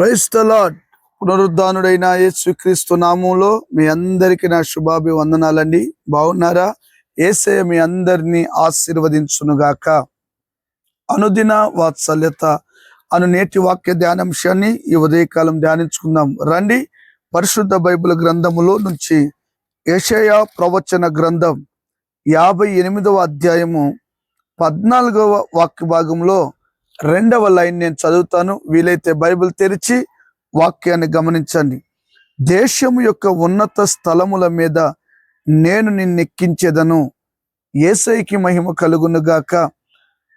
Praise the lord. పునరుద్ధానుడైన యేసుక్రీస్తు నామములో మీ అందరికీ నా శుభాభివందనాలండి. బాగున్నారా? యేసయ్య మీ అందరినీ ఆశీర్వదించునుగాక. అనుదిన వాత్సల్యత అను నేటి వాక్య ధ్యానాంశాన్ని ఈ ఉదయకాలం ధ్యానించుకుందాం రండి. పరిశుద్ధ బైబిల్ గ్రంథములో నుంచి యెషయా ప్రవచన గ్రంథం 58వ అధ్యాయము 14వ వాక్య భాగంలో 2వ లైన్ నేను చదువుతాను. వీలైతే బైబిల్ తెరిచి వాక్యాన్ని గమనించండి. దేశము యొక్క ఉన్నత స్థలముల మీద నేను నిన్నెక్కించెదను. యేసయ్యకి మహిమ కలుగునుగాక.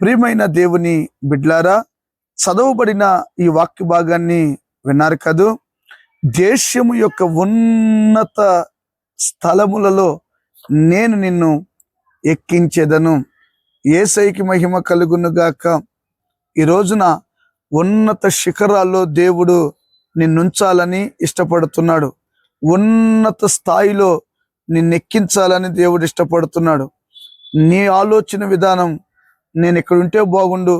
ప్రియమైన దేవుని బిడ్లారా, చదవబడిన ఈ వాక్య భాగాన్ని విన్నారు కదూ. దేశము యొక్క ఉన్నత స్థలములలో నేను నిన్ను ఎక్కించెదను. యేసయ్యకి మహిమ కలుగునుగాక. ఈ రోజున ఉన్నత శిఖరాల్లో దేవుడు నిన్నుంచాలని ఇష్టపడుతున్నాడు. ఉన్నత స్థాయిలో నిన్నెక్కించాలని దేవుడు ఇష్టపడుతున్నాడు. నీ ఆలోచన విధానం, నేను ఇక్కడ ఉంటే బాగుండు,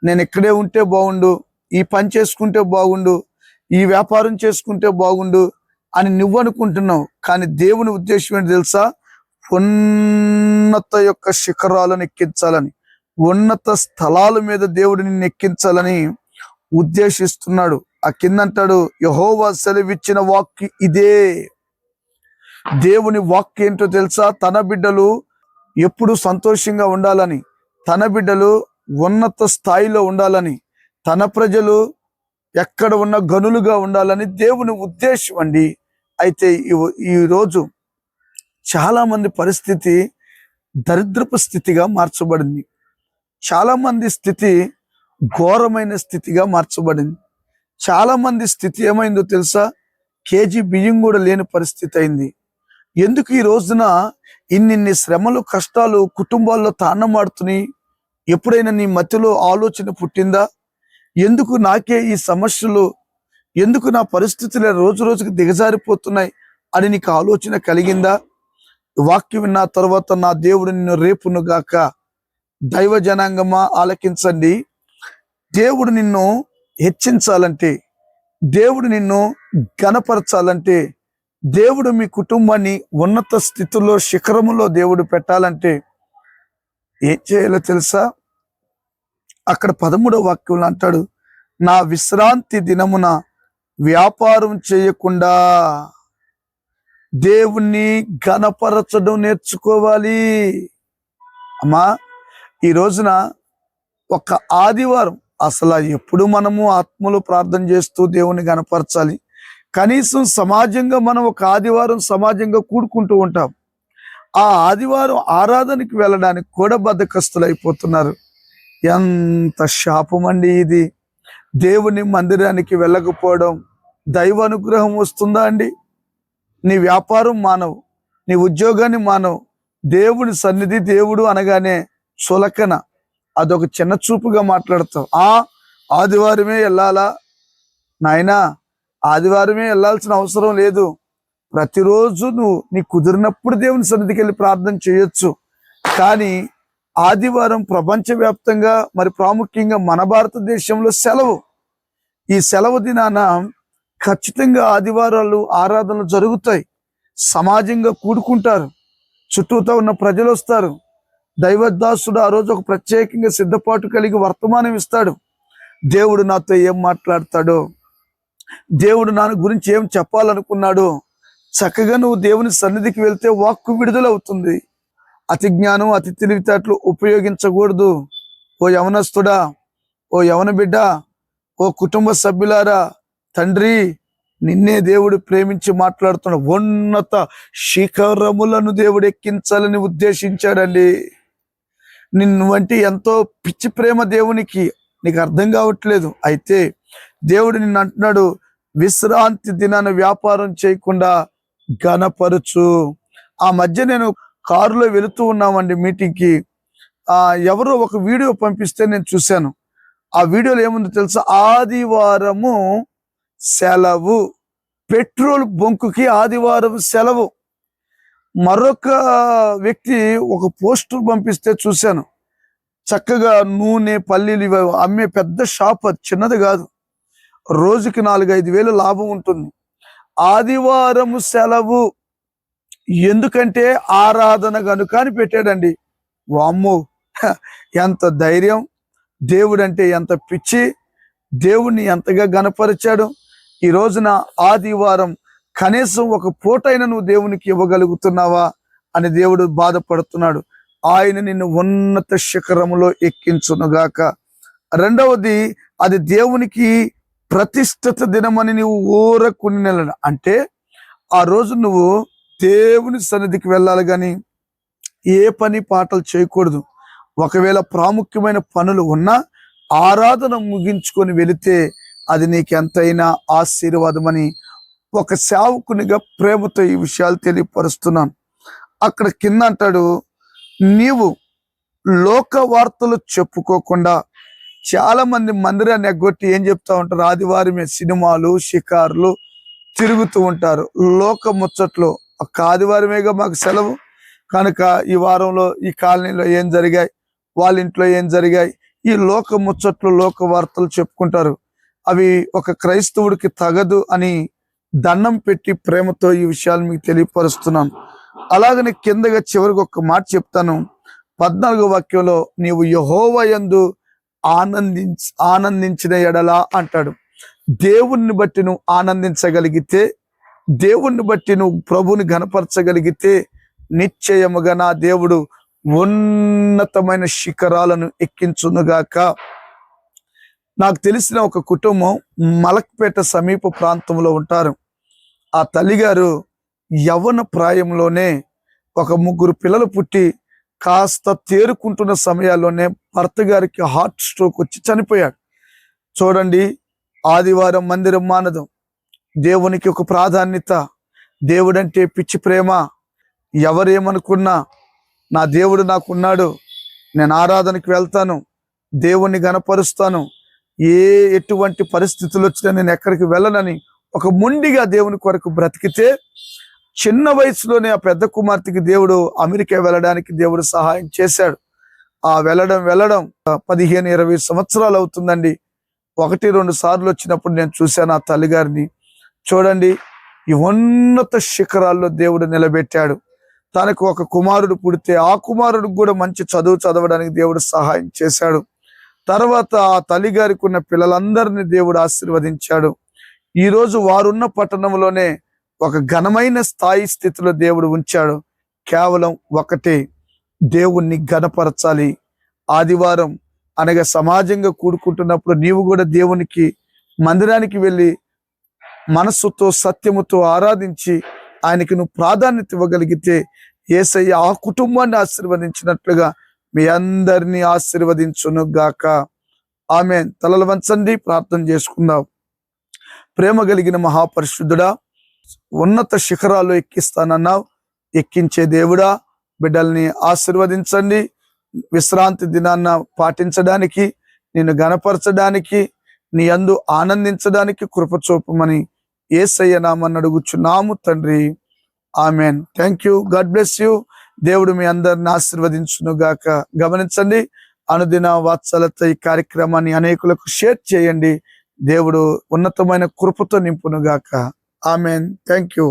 నేను ఇక్కడే ఉంటే బాగుండు, ఈ పని చేసుకుంటే బాగుండు, ఈ వ్యాపారం చేసుకుంటే బాగుండు అని నువ్వు అనుకుంటున్నావు. కానీ దేవుని ఉద్దేశం ఏంటి తెలుసా? ఉన్నత యొక్క శిఖరాలను ఎక్కించాలని, ఉన్నత స్థలాల మీద దేవుడు నిన్ను ఎక్కించాలని ఉద్దేశిస్తున్నాడు. ఆ కిందంటాడు, యెహోవా సెలవిచ్చిన వాక్కు ఇదే. దేవుని వాక్కు ఏంటో తెలుసా? తన బిడ్డలు ఎప్పుడు సంతోషంగా ఉండాలని, తన బిడ్డలు ఉన్నత స్థాయిలో ఉండాలని, తన ప్రజలు ఎక్కడ ఉన్న గనులుగా ఉండాలని దేవుని ఉద్దేశం అండి. అయితే ఈరోజు చాలా మంది పరిస్థితి దరిద్రపు స్థితిగా మార్చబడింది. చాలా మంది స్థితి ఘోరమైన స్థితిగా మార్చబడింది. చాలా మంది స్థితి ఏమైందో తెలుసా? కేజీ బియ్యం కూడా లేని పరిస్థితి అయింది. ఎందుకు ఈ రోజున ఇన్ని శ్రమలు, కష్టాలు కుటుంబాల్లో తాండమాడుతున్నాయి? ఎప్పుడైనా నీ మధ్యలో ఆలోచన పుట్టిందా? ఎందుకు నాకే ఈ సమస్యలు, ఎందుకు నా పరిస్థితులు రోజు రోజుకి దిగజారిపోతున్నాయి అని నీకు ఆలోచన కలిగిందా? వాక్యం విన్న తర్వాత నా దేవుడు నిన్ను రేపునుగాక. దైవ జనాంగమా ఆలకించండి. దేవుడు నిన్ను హెచ్చించాలంటే, దేవుడు నిన్ను ఘనపరచాలంటే, దేవుడు మీ కుటుంబాన్ని ఉన్నత స్థితిలో శిఖరములో దేవుడు పెట్టాలంటే ఏం చేయాలో తెలుసా? అక్కడ 13వ వాక్యంలో అంటాడు, నా విశ్రాంతి దినమున వ్యాపారం చేయకుండా దేవుణ్ణి ఘనపరచడం నేర్చుకోవాలి. అమ్మా, ఈ రోజున ఒక ఆదివారం, అసలు ఎప్పుడు మనము ఆత్మలో ప్రార్థన చేస్తూ దేవుని గణపరచాలి. కనీసం సమాజంగా మనం ఒక ఆదివారం సమాజంగా కూడుకుంటూ ఉంటాం. ఆ ఆదివారం ఆరాధనకి వెళ్ళడానికి కూడా బద్ధకస్తులు అయిపోతున్నారు. ఎంత శాపం అండి ఇది! దేవుని మందిరానికి వెళ్ళకపోవడం. దైవ అనుగ్రహం వస్తుందా అండి? నీ వ్యాపారం మానవు, నీ ఉద్యోగాన్ని మానవు. దేవుని సన్నిధి, దేవుడు అనగానే చులకన, అదొక చిన్న చూపుగా మాట్లాడతావు. ఆదివారమే వెళ్ళాలా? నాయనా, ఆదివారమే వెళ్ళాల్సిన అవసరం లేదు. ప్రతిరోజు నీ కుదిరినప్పుడు దేవుని సన్నిధికి వెళ్ళి ప్రార్థన చేయొచ్చు. కానీ ఆదివారం ప్రపంచవ్యాప్తంగా, మరి ప్రాముఖ్యంగా మన భారతదేశంలో సెలవు. ఈ సెలవు దినాన ఖచ్చితంగా ఆదివారాలు ఆరాధనలు జరుగుతాయి. సమాజంగా కూడుకుంటారు, చుట్టూతో ఉన్న ప్రజలు వస్తారు. దైవదాసుడు ఆ రోజు ఒక ప్రత్యేకంగా సిద్ధపాటు కలిగి వర్తమానం ఇస్తాడు. దేవుడు నాతో ఏం మాట్లాడతాడో, దేవుడు నా గురించి ఏం చెప్పాలనుకున్నాడో. చక్కగా నువ్వు దేవుని సన్నిధికి వెళ్తే వాక్కు విడుదలవుతుంది. అతి జ్ఞానం, అతి తెలివితేటలు ఉపయోగించకూడదు. ఓ యవనస్తుడా, ఓ యవన బిడ్డ, ఓ కుటుంబ సభ్యులారా, తండ్రి నిన్నే దేవుడు ప్రేమించి మాట్లాడుతున్నాడు. ఉన్నత శిఖరములను దేవుడు ఎక్కించాలని ఉద్దేశించాడండి. నిన్ను వంటి ఎంతో పిచ్చి ప్రేమ దేవునికి, నీకు అర్థం కావట్లేదు. అయితే దేవుడు నిన్ను అంటున్నాడు, విశ్రాంతి దినాన వ్యాపారం చేయకుండా ఘనపరచు. ఆ మధ్య నేను కారులో వెళుతూ ఉన్నామండి మీటింగ్కి. ఎవరో ఒక వీడియో పంపిస్తే నేను చూశాను. ఆ వీడియోలో ఏముందో తెలుసా? ఆదివారము సెలవు, పెట్రోల్ బంకుకి ఆదివారం సెలవు. మరొక వ్యక్తి ఒక పోస్టర్ పంపిస్తే చూశాను. చక్కగా నూనె, పల్లీలు ఇవి అమ్మే పెద్ద షాప్, అది చిన్నది కాదు. రోజుకి 4-5 వేలు లాభం ఉంటుంది. ఆదివారము సెలవు ఎందుకంటే ఆరాధన గనుక అని పెట్టాడండి. వామ్మో, ఎంత ధైర్యం! దేవుడంటే ఎంత పిచ్చి! దేవుణ్ణి ఎంతగా గణపరిచాడు. ఈ రోజున ఆదివారం కనీసం ఒక పూటైనా నువ్వు దేవునికి ఇవ్వగలుగుతున్నావా అని దేవుడు బాధపడుతున్నాడు. ఆయన నిన్ను ఉన్నత శిఖరములో ఎక్కించునుగాక. రెండవది, అది దేవునికి ప్రతిష్ఠిత దినమని నువ్వు ఊరకుని నెల, అంటే ఆ రోజు నువ్వు దేవుని సన్నిధికి వెళ్ళాలి కానీ ఏ పని పాటలు చేయకూడదు. ఒకవేళ ప్రాముఖ్యమైన పనులు ఉన్నా ఆరాధన ముగించుకొని వెళితే అది నీకెంతైనా ఆశీర్వాదమని ఒక సేవకునిగా ప్రేమతో ఈ విషయాలు తెలియపరుస్తున్నాను. అక్కడ కింద అంటాడు, నీవు లోక వార్తలు చెప్పుకోకుండా, చాలా మంది మందిరాన్ని ఎగ్గొట్టి ఏం చెప్తా ఉంటారు, ఆదివారమే సినిమాలు షికారులు తిరుగుతూ ఉంటారు. లోక ముచ్చట్లు, ఒక్క ఆదివారమేగా మాకు సెలవు కనుక ఈ వారంలో ఈ కాలనీలో ఏం జరిగాయి, వాళ్ళ ఇంట్లో ఏం జరిగాయి, ఈ లోక ముచ్చట్లు లోక వార్తలు చెప్పుకుంటారు. అవి ఒక క్రైస్తవుడికి తగదు అని దండం పెట్టి ప్రేమతో ఈ విషయాలు మీకు తెలియపరుస్తున్నాను. అలాగని కిందగా చివరికి ఒక మాట చెప్తాను. 14వ వాక్యంలో, నీవు యెహోవా యందు ఆనందించిన ఎడలా అంటాడు. దేవుణ్ణి బట్టి నువ్వు ఆనందించగలిగితే, దేవుణ్ణి బట్టి నువ్వు ప్రభుని ఘనపరచగలిగితే నిశ్చయముగా నా దేవుడు ఉన్నతమైన శిఖరాలను ఎక్కించునుగాక. నాకు తెలిసిన ఒక కుటుంబం మలక్పేట సమీప ప్రాంతంలో ఉంటారు. ఆ తల్లిగారు యవ్వన ప్రాయంలోనే ఒక 3 పిల్లలు పుట్టి కాస్త తేరుకుంటున్న సమయాల్లోనే భర్త గారికి హార్ట్ స్ట్రోక్ వచ్చి చనిపోయాడు. చూడండి, ఆదివారం మందిరం మానదు, దేవునికి ఒక ప్రాధాన్యత, దేవుడంటే పిచ్చి ప్రేమ. ఎవరేమనుకున్నా నా దేవుడు నాకున్నాడు, నేను ఆరాధనకి వెళ్తాను, దేవుణ్ణి గణపరుస్తాను, ఎటువంటి పరిస్థితులు వచ్చినా నేను ఎక్కడికి వెళ్ళనని ఒక మొండిగా దేవుని కొరకు బ్రతికితే, చిన్న వయసులోనే ఆ పెద్ద కుమార్తెకి దేవుడు అమెరికా వెళ్ళడానికి దేవుడు సహాయం చేశాడు. ఆ వెళ్ళడం 15-20 సంవత్సరాలు అవుతుందండి. 1-2 సార్లు వచ్చినప్పుడు నేను చూశాను ఆ తల్లిగారిని. చూడండి, ఈ ఉన్నత శిఖరాల్లో దేవుడు నిలబెట్టాడు. తనకు ఒక కుమారుడు పుడితే ఆ కుమారుడికి కూడా మంచి చదువు చదవడానికి దేవుడు సహాయం చేశాడు. తర్వాత ఆ తల్లిగారికి ఉన్న పిల్లలందరినీ దేవుడు ఆశీర్వదించాడు. ఈరోజు వారున్న పట్టణంలోనే ఒక ఘనమైన స్థితిలో దేవుడు ఉంచాడు. కేవలం ఒకటే, దేవుణ్ణి ఘనపరచాలి. ఆదివారం అనగా సమాజంగా కూడుకుంటున్నప్పుడు నీవు కూడా దేవునికి మందిరానికి వెళ్ళి మనస్సుతో సత్యముతో ఆరాధించి ఆయనకి నువ్వు ప్రాధాన్యత ఇవ్వగలిగితే యేసయ్య ఆ కుటుంబాన్ని ఆశీర్వదించినట్లుగా మీ అందరినీ ఆశీర్వదించును గాక. ఆమేన్. తలలు వంచండి, ప్రార్థన చేసుకుందాం. ప్రేమ కలిగిన మహాపరిశుద్ధుడా, ఉన్నత శిఖరాల్లో ఎక్కిస్తానన్నావు, ఎక్కించే దేవుడా, బిడ్డల్ని ఆశీర్వదించండి. విశ్రాంతి దినాన్న పాటించడానికి, నిన్ను గణపరచడానికి, నీ యందు ఆనందించడానికి కృప చూపమని యేసయ్య నామమున అడుగుచున్నాము తండ్రి. Amen. Thank you. God bless you. దేవుడు మీ అందరిని ఆశీర్వదించును గాక. గమనించండి, అనుదిన వాత్సల్యత ఈ కార్యక్రమాన్ని అనేకులకు షేర్ చేయండి. దేవుడు ఉన్నతమైన కృపతో నింపును గాక. ఆమెన్. Thank you.